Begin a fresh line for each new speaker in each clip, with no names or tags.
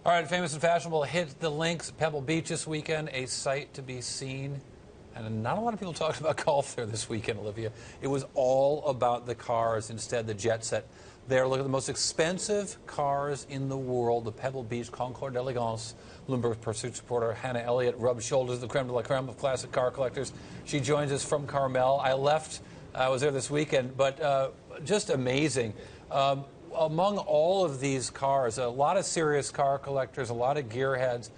All right, famous and fashionable hit the links. Pebble Beach this weekend, a sight to be seen. And not a lot of people talked about golf there this weekend, Olivia. It was all about the cars, instead the jet set. There, look at the most expensive cars in the world, the Pebble Beach Concorde d'Elegance. Bloomberg Pursuit reporter Hannah Elliott rubbed shoulders with the creme de la creme of classic car collectors. She joins us from Carmel. I was there this weekend, but just amazing. Among all of these cars, a lot of serious car collectors, a lot of gearheads.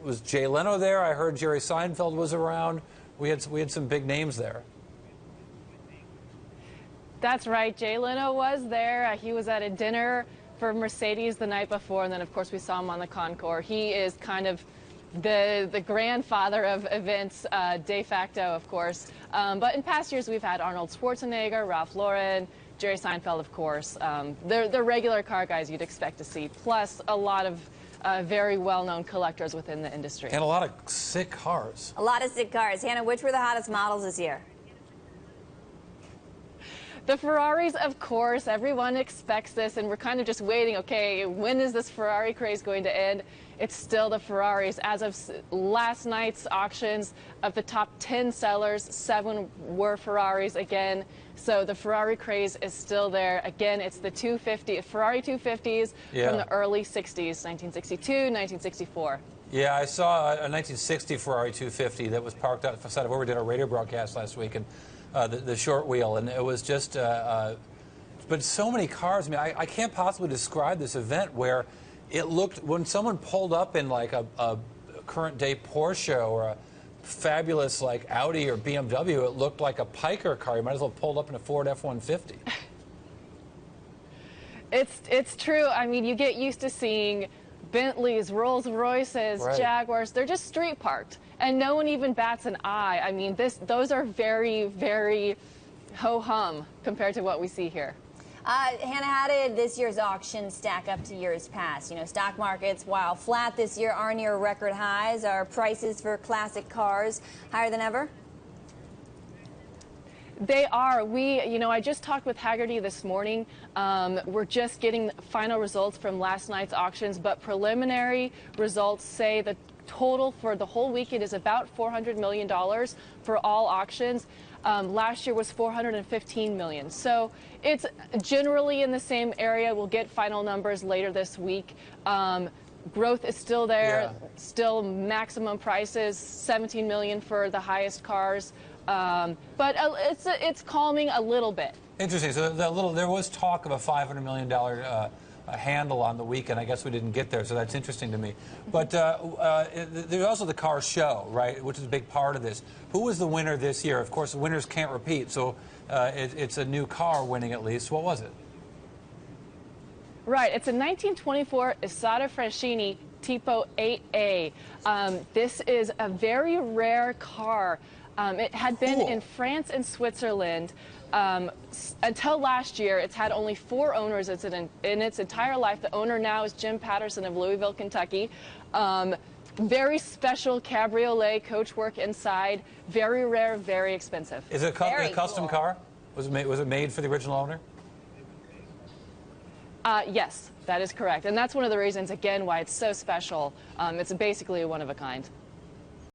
Was Jay Leno there? I heard Jerry Seinfeld was around. We had some big names there.
That's right. Jay Leno was there. He was at a dinner for Mercedes the night before, and then, of course, we saw him on the Concorde. He is kind of the grandfather of events, de facto, of course. But in past years, we've had Arnold Schwarzenegger, Ralph Lauren, Jerry Seinfeld, of course. They're regular car guys you'd expect to see, plus a lot of very well-known collectors within the industry.
And a lot of sick cars.
A lot of sick cars. Hannah, which were the hottest models this year?
The Ferraris, of course. Everyone expects this, and we're kind of just waiting. Okay, when is this Ferrari craze going to end? It's still the Ferraris. As of last night's auctions, of the top 10 sellers, 7 were Ferraris again. So the Ferrari craze is still there. Again, it's the Ferrari 250s from the early 60s, 1962, 1964.
Yeah, I saw a 1960 Ferrari 250 that was parked outside of where we did our radio broadcast last week, and the short wheel, and it was just, but so many cars. I mean, I can't possibly describe this event where it looked, when someone pulled up in like a current day Porsche or a fabulous like Audi or BMW, it looked like a piker car. You might as well have pulled up in a Ford F-150.
It's true. I mean, you get used to seeing Bentleys, Rolls Royces,
right.
Jaguars. They're just street parked, and no one even bats an eye. I mean, those are very, very ho-hum compared to what we see here.
Hannah, how did this year's auction stack up to years past? You know, stock markets, while flat this year, are near record highs. Are prices for classic cars higher than ever?
They are. I just talked with Haggerty this morning. We're just getting final results from last night's auctions, but preliminary results say the total for the whole weekend is about $400 million for all auctions. Last year was $415 million. So it's generally in the same area. We'll get final numbers later this week. Growth is still there, still maximum prices, $17 million for the highest cars. But it's calming a little bit.
Interesting. So there was talk of a $500 million handle on the weekend. I guess we didn't get there, so that's interesting to me. But there's also the car show, right, which is a big part of this. Who was the winner this year? Of course, the winners can't repeat, so it's a new car winning at least. What was it?
Right. It's a 1924 Isotta Fraschini Tipo 8A. This is a very rare car. It had been in France and Switzerland until last year. It's had only 4 owners in its entire life. The owner now is Jim Patterson of Louisville, Kentucky. Very special cabriolet coachwork inside. Very rare, very expensive.
Is it a custom car? Was it made for the original owner?
Yes, that is correct. And that's one of the reasons, again, why it's so special. It's basically a one of a kind.